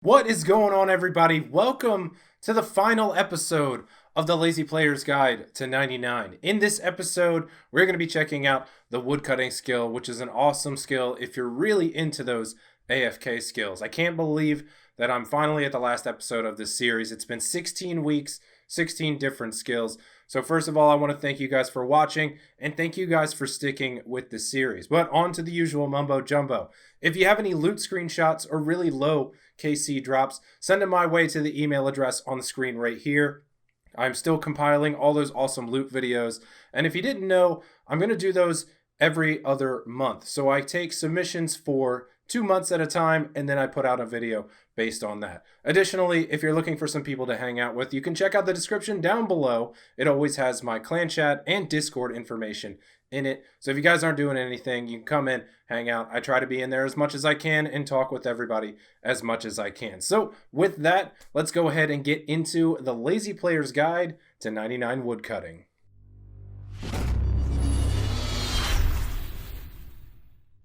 What is going on, everybody? Welcome to the final episode of the Lazy Player's Guide to 99. In this episode, we're going to be checking out the woodcutting skill, which is an awesome skill if you're really into those AFK skills. I can't believe that I'm finally at the last episode of this series. It's been 16 weeks, 16 different skills. So first of all, I want to thank you guys for watching and thank you guys for sticking with the series. But on to the usual mumbo jumbo. If you have any loot screenshots or really low KC drops, send them my way to the email address on the screen right here. I'm still compiling all those awesome loot videos. And if you didn't know, I'm going to do those every other month. So I take submissions for 2 months at a time, and then I put out a video based on that. Additionally, if you're looking for some people to hang out with, you can check out the description down below. It always has my clan chat and Discord information in it. So if you guys aren't doing anything, you can come in, hang out. I try to be in there as much as I can and talk with everybody as much as I can. So with that, let's go ahead and get into the Lazy Player's Guide to 99 Woodcutting.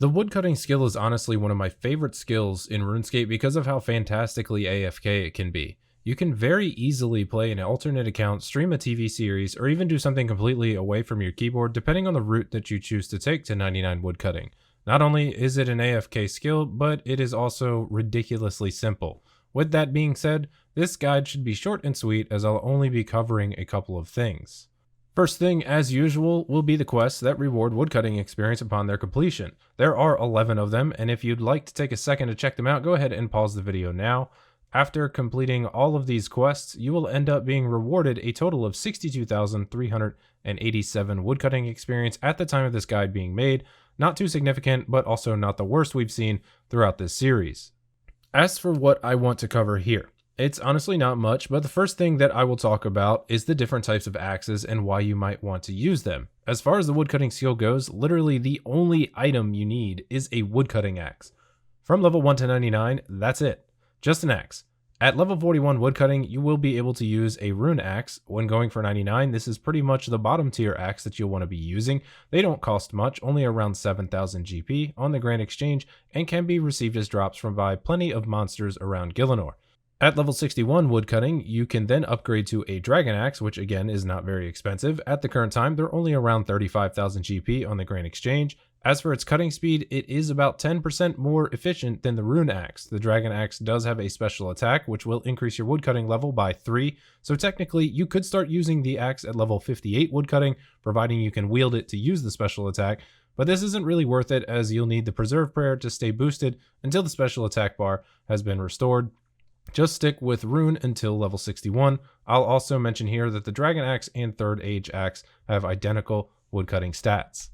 The woodcutting skill is honestly one of my favorite skills in RuneScape because of how fantastically AFK it can be. You can very easily play an alternate account, stream a TV series, or even do something completely away from your keyboard depending on the route that you choose to take to 99 woodcutting. Not only is it an AFK skill, but it is also ridiculously simple. With that being said, this guide should be short and sweet as I'll only be covering a couple of things. First thing, as usual, will be the quests that reward woodcutting experience upon their completion. There are 11 of them, and if you'd like to take a second to check them out, go ahead and pause the video now. After completing all of these quests, you will end up being rewarded a total of 62,387 woodcutting experience at the time of this guide being made. Not too significant, but also not the worst we've seen throughout this series. As for what I want to cover here, it's honestly not much, but the first thing that I will talk about is the different types of axes and why you might want to use them. As far as the woodcutting skill goes, literally the only item you need is a woodcutting axe. From level 1 to 99, that's it. Just an axe. At level 41 woodcutting, you will be able to use a rune axe. When going for 99, this is pretty much the bottom tier axe that you'll want to be using. They don't cost much, only around 7,000 GP on the Grand Exchange, and can be received as drops from by plenty of monsters around Gielinor. At level 61 woodcutting, you can then upgrade to a dragon axe, which again is not very expensive. At the current time, they're only around 35,000 GP on the Grand Exchange. As for its cutting speed, it is about 10% more efficient than the rune axe. The dragon axe does have a special attack, which will increase your woodcutting level by 3. So technically, you could start using the axe at level 58 woodcutting, providing you can wield it to use the special attack. But this isn't really worth it, as you'll need the Preserve Prayer to stay boosted until the special attack bar has been restored. Just stick with rune until level 61. I'll also mention here that the dragon axe and third age axe have identical woodcutting stats.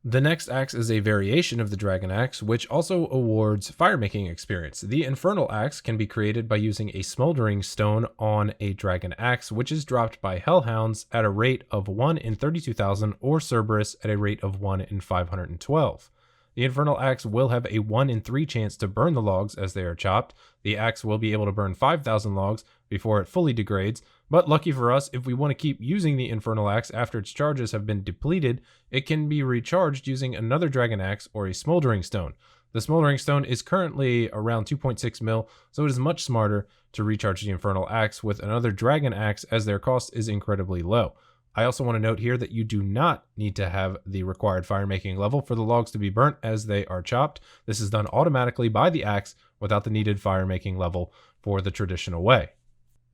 The next axe is a variation of the dragon axe, which also awards firemaking experience. The infernal axe can be created by using a smoldering stone on a dragon axe, which is dropped by hellhounds at a rate of 1 in 32,000 or Cerberus at a rate of 1 in 512. The infernal axe will have a 1 in 3 chance to burn the logs as they are chopped. The axe will be able to burn 5,000 logs before it fully degrades, but lucky for us, if we want to keep using the infernal axe after its charges have been depleted, it can be recharged using another dragon axe or a smoldering stone. The smoldering stone is currently around 2.6 mil, so it is much smarter to recharge the infernal axe with another dragon axe as their cost is incredibly low. I also want to note here that you do not need to have the required firemaking level for the logs to be burnt as they are chopped. This is done automatically by the axe without the needed firemaking level for the traditional way.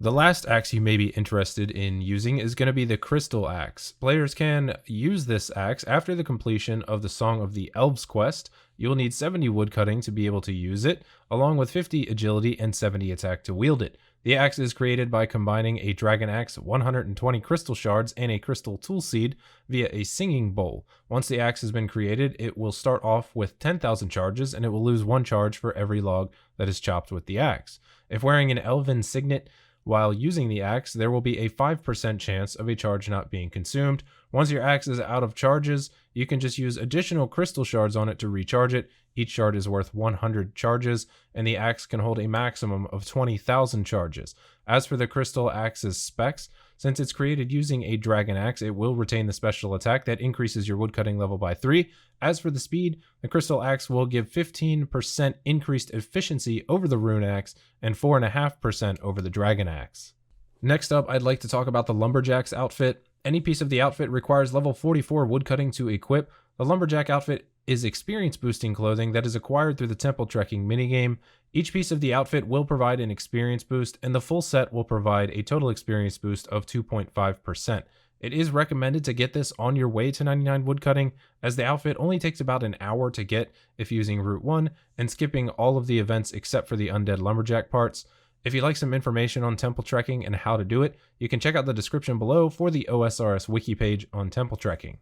The last axe you may be interested in using is going to be the Crystal Axe. Players can use this axe after the completion of the Song of the Elves quest. You'll need 70 woodcutting to be able to use it, along with 50 agility and 70 attack to wield it. The axe is created by combining a dragon axe, 120 crystal shards, and a crystal tool seed via a singing bowl. Once the axe has been created, it will start off with 10,000 charges, and it will lose 1 charge for every log that is chopped with the axe. If wearing an elven signet while using the axe, there will be a 5% chance of a charge not being consumed. Once your axe is out of charges, you can just use additional crystal shards on it to recharge it, Each shard is worth 100 charges, and the axe can hold a maximum of 20,000 charges. As for the crystal axe's specs, since it's created using a dragon axe, it will retain the special attack that increases your woodcutting level by 3. As for the speed, the crystal axe will give 15% increased efficiency over the rune axe and 4.5% over the dragon axe. Next up, I'd like to talk about the lumberjack's outfit. Any piece of the outfit requires level 44 woodcutting to equip. The lumberjack outfit is experience boosting clothing that is acquired through the temple trekking minigame. Each piece of the outfit will provide an experience boost, and the full set will provide a total experience boost of 2.5%. It is recommended to get this on your way to 99 woodcutting, as the outfit only takes about an hour to get if using Route 1 and skipping all of the events except for the undead lumberjack parts. If you'd like some information on temple trekking and how to do it, you can check out the description below for the OSRS wiki page on temple trekking.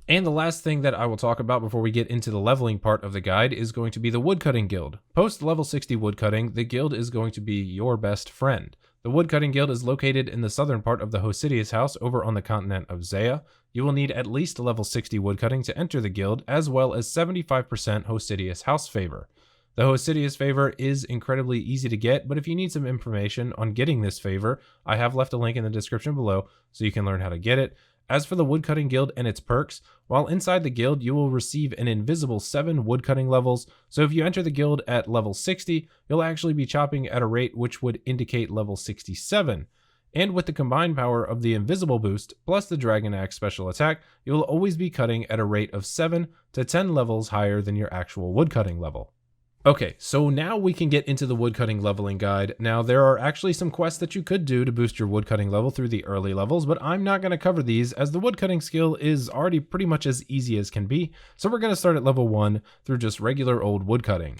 And the last thing that I will talk about before we get into the leveling part of the guide is going to be the Woodcutting Guild. Post level 60 woodcutting, the guild is going to be your best friend. The Woodcutting Guild is located in the southern part of the Hosidius house over on the continent of Zeah. You will need at least level 60 woodcutting to enter the guild, as well as 75% Hosidius house favor. The Hosidius favor is incredibly easy to get, but if you need some information on getting this favor, I have left a link in the description below so you can learn how to get it. As for the Woodcutting Guild and its perks, while inside the guild, you will receive an invisible 7 woodcutting levels, so if you enter the guild at level 60, you'll actually be chopping at a rate which would indicate level 67. And with the combined power of the invisible boost plus the Dragon Axe special attack, you'll always be cutting at a rate of 7 to 10 levels higher than your actual woodcutting level. Okay, so now we can get into the woodcutting leveling guide. Now, there are actually some quests that you could do to boost your woodcutting level through the early levels, but I'm not going to cover these as the woodcutting skill is already pretty much as easy as can be. So we're going to start at level 1 through just regular old woodcutting.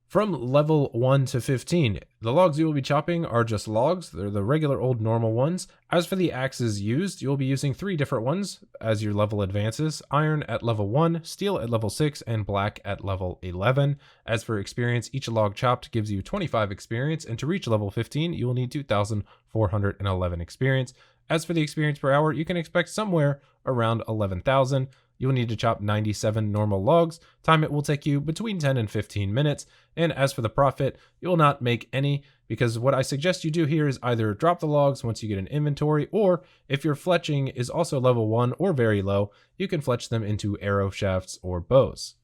From level 1 to 15, the logs you will be chopping are just logs. They're the regular old normal ones. As for the axes used, you'll be using 3 different ones as your level advances: iron at level 1, steel at level 6, and black at level 11. As for experience, each log chopped gives you 25 experience, and to reach level 15, you will need 2,411 experience. As for the experience per hour, you can expect somewhere around 11,000. You will need to chop 97 normal logs. Time it will take you between 10 and 15 minutes. And as for the profit, you will not make any, because what I suggest you do here is either drop the logs once you get an inventory, or if your fletching is also level 1 or very low, you can fletch them into arrow shafts or bows.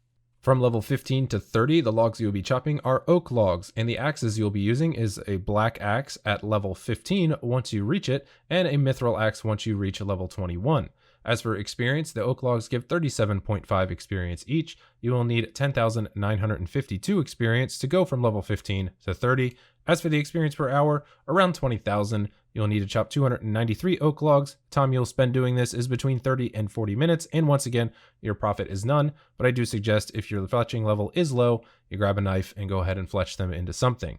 From level 15 to 30, the logs you'll be chopping are oak logs, and the axes you'll be using is a black axe at level 15 once you reach it, and a mithril axe once you reach level 21. As for experience, the oak logs give 37.5 experience each. You will need 10,952 experience to go from level 15 to 30. As for the experience per hour, around 20,000. You'll need to chop 293 oak logs. Time you'll spend doing this is between 30 and 40 minutes, and once again, your profit is none, but I do suggest if your fletching level is low, you grab a knife and go ahead and fletch them into something.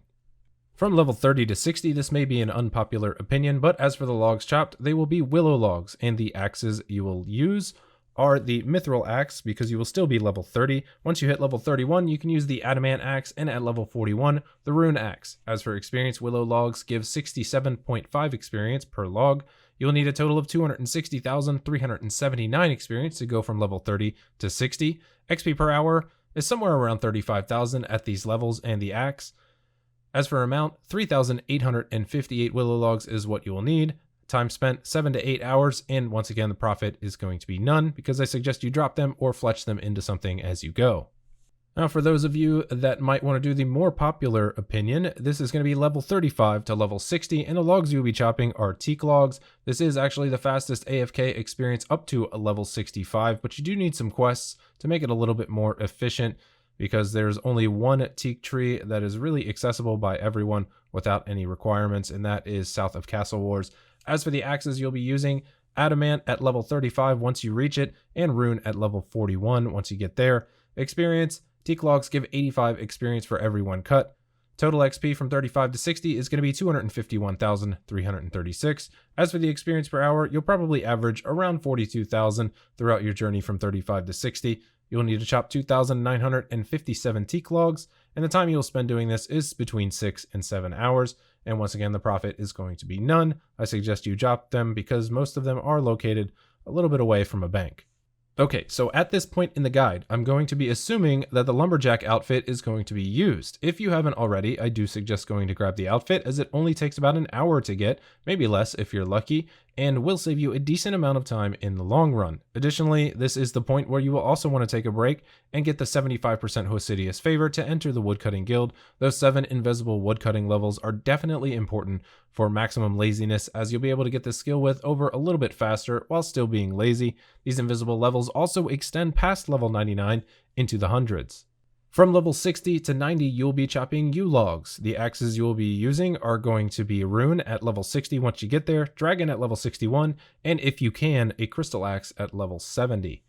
From level 30 to 60, this may be an unpopular opinion, but as for the logs chopped, they will be willow logs, and the axes you will use are the mithril axe, because you will still be level 30. Once you hit level 31, you can use the adamant axe, and at level 41, the rune axe. As for experience, willow logs give 67.5 experience per log. You'll need a total of 260,379 experience to go from level 30 to 60. XP per hour is somewhere around 35,000 at these levels and the axe. As for amount, 3,858 willow logs is what you will need. Time spent 7 to 8 hours, and once again the profit is going to be none, because I suggest you drop them or fletch them into something as you go. Now, for those of you that might want to do the more popular opinion, this is going to be level 35 to level 60, and the logs you'll be chopping are teak logs. This is actually the fastest AFK experience up to a level 65, but you do need some quests to make it a little bit more efficient, because there's only one teak tree that is really accessible by everyone without any requirements, and that is south of Castle Wars. As for the axes you'll be using, adamant at level 35 once you reach it, and rune at level 41 once you get there. Experience, teak logs give 85 experience for every one cut. Total XP from 35 to 60 is going to be 251,336. As for the experience per hour, you'll probably average around 42,000 throughout your journey from 35 to 60. You'll need to chop 2,957 teak logs, and the time you'll spend doing this is between 6 and 7 hours. And once again, the profit is going to be none. I suggest you drop them because most of them are located a little bit away from a bank. Okay, so at this point in the guide, I'm going to be assuming that the lumberjack outfit is going to be used. If you haven't already, I do suggest going to grab the outfit, as it only takes about an hour to get, maybe less if you're lucky, and will save you a decent amount of time in the long run. Additionally, this is the point where you will also want to take a break and get the 75% Hosidius favor to enter the Woodcutting Guild. Those 7 invisible woodcutting levels are definitely important for maximum laziness, as you'll be able to get this skill with over a little bit faster while still being lazy. These invisible levels also extend past level 99 into the hundreds. From level 60 to 90, you'll be chopping U-logs. The axes you will be using are going to be Rune at level 60 once you get there, Dragon at level 61, and if you can, a Crystal Axe at level 70.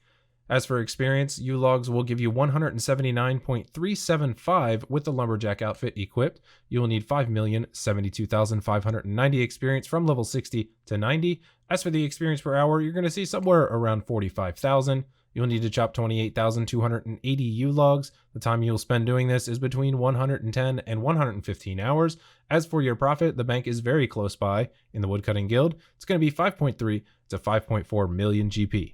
As for experience, U-logs will give you 179.375 with the Lumberjack outfit equipped. You will need 5,072,590 experience from level 60 to 90. As for the experience per hour, you're going to see somewhere around 45,000. You'll need to chop 28,280 U-logs. The time you'll spend doing this is between 110 and 115 hours. As for your profit, the bank is very close by in the Woodcutting Guild. It's going to be 5.3 to 5.4 million GP.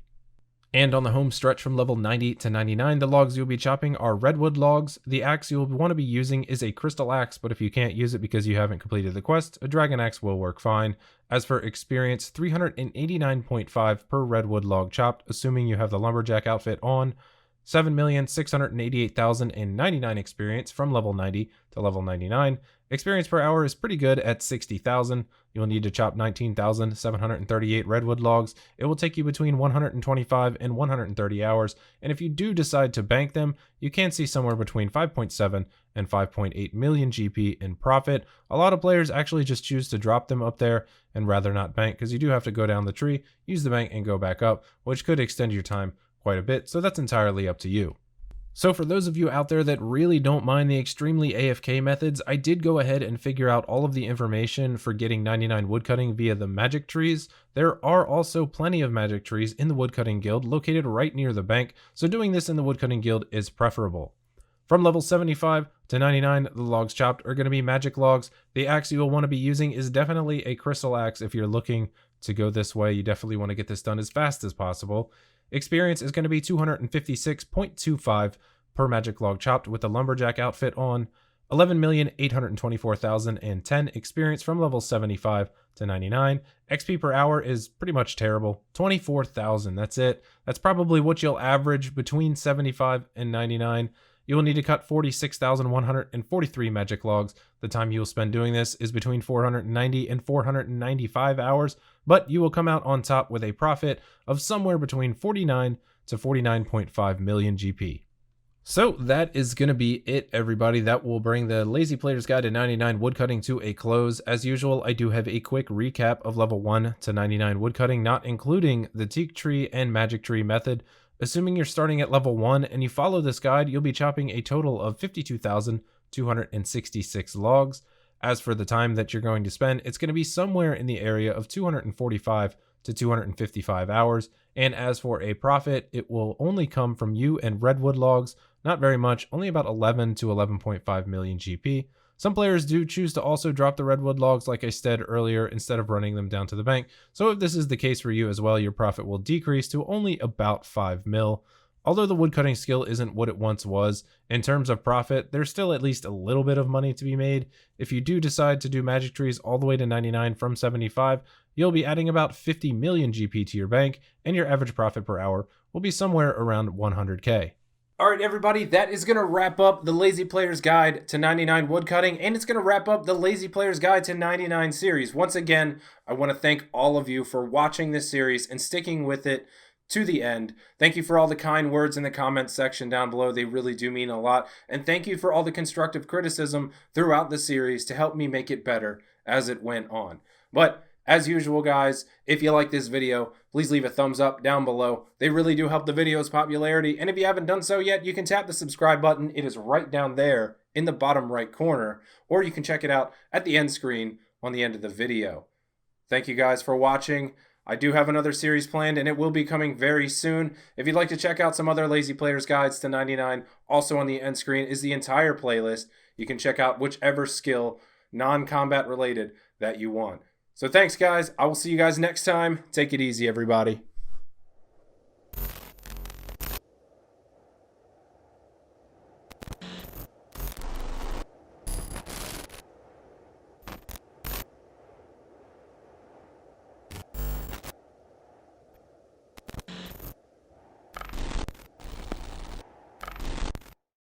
And on the home stretch from level 90 to 99, the logs you'll be chopping are redwood logs. The axe you'll want to be using is a crystal axe, but if you can't use it because you haven't completed the quest, a dragon axe will work fine. As for experience, 389.5 per redwood log chopped, assuming you have the lumberjack outfit on. 7,688,099 experience from level 90 to level 99. Experience per hour is pretty good at 60,000. You'll need to chop 19,738 redwood logs. It will take you between 125 and 130 hours, and if you do decide to bank them, you can see somewhere between 5.7 and 5.8 million GP in profit. A lot of players actually just choose to drop them up there and rather not bank, because you do have to go down the tree, use the bank, and go back up, which could extend your time quite a bit, so that's entirely up to you. So for those of you out there that really don't mind the extremely AFK methods, I did go ahead and figure out all of the information for getting 99 woodcutting via the magic trees. There are also plenty of magic trees in the Woodcutting Guild located right near the bank, so doing this in the Woodcutting Guild is preferable. From level 75 to 99, the logs chopped are going to be magic logs. The axe you will want to be using is definitely a crystal axe. If you're looking to go this way, you definitely want to get this done as fast as possible. Experience is going to be 256.25 per magic log chopped with the lumberjack outfit on. 11,824,010 experience from level 75 to 99. XP per hour is pretty much terrible. 24,000, that's it. That's probably what you'll average between 75 and 99. You will need to cut 46,143 magic logs. The time you will spend doing this is between 490 and 495 hours, but you will come out on top with a profit of somewhere between 49 to 49.5 million GP. So that is going to be it, everybody. That will bring the Lazy Player's Guide to 99 Woodcutting to a close. As usual, I do have a quick recap of level 1 to 99 woodcutting, not including the teak tree and magic tree method. Assuming you're starting at level 1 and you follow this guide, you'll be chopping a total of 52,266 logs. As for the time that you're going to spend, it's going to be somewhere in the area of 245 to 255 hours. And as for a profit, it will only come from you and redwood logs. Not very much, only about 11 to 11.5 million GP. Some players do choose to also drop the redwood logs, like I said earlier, instead of running them down to the bank. So if this is the case for you as well, your profit will decrease to only about 5 mil. Although the woodcutting skill isn't what it once was, in terms of profit, there's still at least a little bit of money to be made. If you do decide to do magic trees all the way to 99 from 75, you'll be adding about 50 million GP to your bank, and your average profit per hour will be somewhere around 100k. All right, everybody, that is going to wrap up the Lazy Player's Guide to 99 Woodcutting, and it's going to wrap up the Lazy Player's Guide to 99 series. Once again, I want to thank all of you for watching this series and sticking with it to the end. Thank you for all the kind words in the comments section down below. They really do mean a lot. And thank you for all the constructive criticism throughout the series to help me make it better as it went on. But as usual, guys, if you like this video, please leave a thumbs up down below. They really do help the video's popularity. And if you haven't done so yet, you can tap the subscribe button. It is right down there in the bottom right corner, or you can check it out at the end screen on the end of the video. Thank you guys for watching. I do have another series planned, and it will be coming very soon. If you'd like to check out some other Lazy Player's Guides to 99, also on the end screen is the entire playlist. You can check out whichever skill, non-combat related, that you want. So thanks, guys. I will see you guys next time. Take it easy, everybody.